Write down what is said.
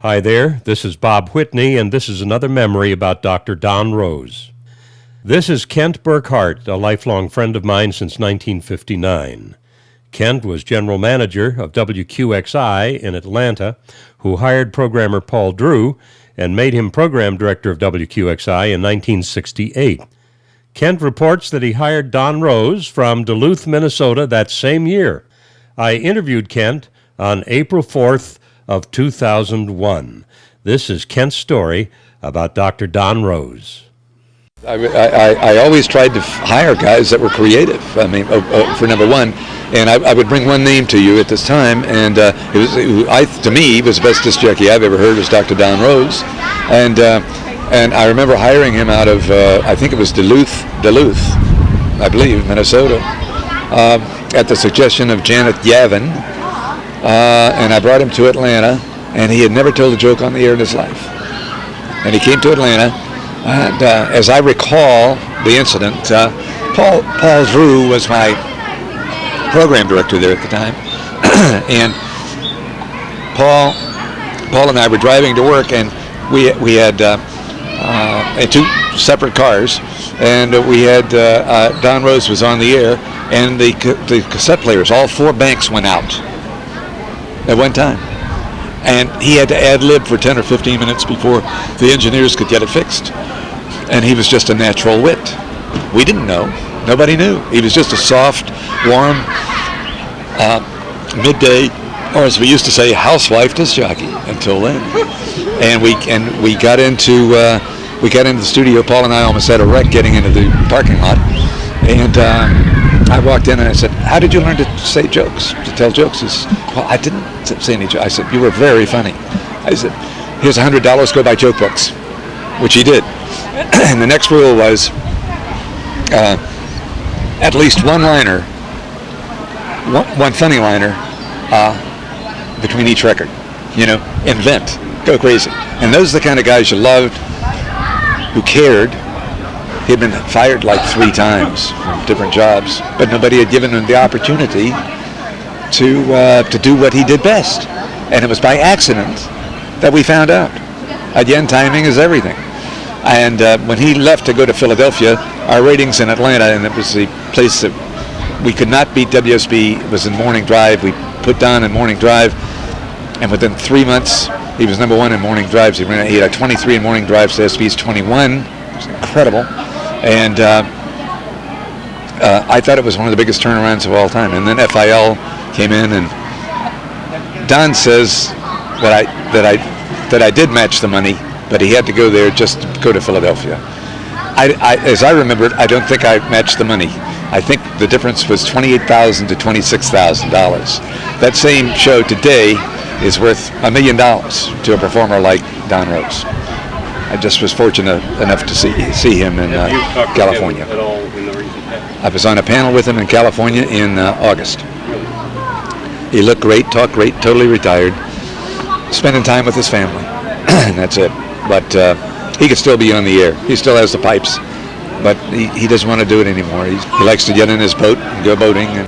Hi there, this is Bob Whitney, and this is another memory about Dr. Don Rose. This is Kent Burkhart, a lifelong friend of mine since 1959. Kent was general manager of WQXI in Atlanta, who hired programmer Paul Drew and made him program director of WQXI in 1968. Kent reports that he hired Don Rose from Duluth, Minnesota that same year. I interviewed Kent on April 4th of 2001. This is Kent's story about Dr. Don Rose. I always tried to hire guys that were creative. I mean, for number one, and I would bring one name to you at this time, and to me, he was the best disc jockey I've ever heard was Dr. Don Rose, and I remember hiring him out of I think it was Duluth, I believe, Minnesota, at the suggestion of Janet Yavin, and I brought him to Atlanta, and he had never told a joke on the air in his life, and he came to Atlanta. And as I recall the incident, Paul Drew was my program director there at the time, and Paul and I were driving to work, and we had in two separate cars, and we had Don Rose was on the air, and the cassette players, all four banks went out at one time. And he had to ad-lib for 10 or 15 minutes before the engineers could get it fixed. And he was just a natural wit. We didn't know. Nobody knew. He was just a soft, warm, midday, or as we used to say, housewife disc jockey until then. And we got into the studio. Paul and I almost had a wreck getting into the parking lot. And I walked in and I said, "How did you learn to say jokes, to tell jokes?" He said, "Well, I didn't say any jokes." I said, "You were very funny." I said, "Here's $100, go buy joke books," which he did. And the next rule was at least one liner, one funny liner between each record. You know, invent, go crazy. And those are the kind of guys you loved, who cared. He'd been fired like 3 times from different jobs, but nobody had given him the opportunity to do what he did best. And it was by accident that we found out. Again, timing is everything. And when he left to go to Philadelphia, our ratings in Atlanta, and it was the place that we could not beat WSB, it was in Morning Drive. We put Don in Morning Drive, and within 3 months, he was number 1 in Morning Drives. He had 23 in Morning Drives to SB's 21. It was incredible. And I thought it was one of the biggest turnarounds of all time. And then FIL came in, and Don says that I did match the money, but he had to go there just to go to Philadelphia. As I remember it, I don't think I matched the money. I think the difference was $28,000 to $26,000. That same show today is worth $1 million to a performer like Don Rose. I just was fortunate enough to see him in California. At all in the recent past? I was on a panel with him in California in August. He looked great, talked great, totally retired, spending time with his family, and that's it. But he could still be on the air. He still has the pipes, but he doesn't want to do it anymore. He likes to get in his boat and go boating.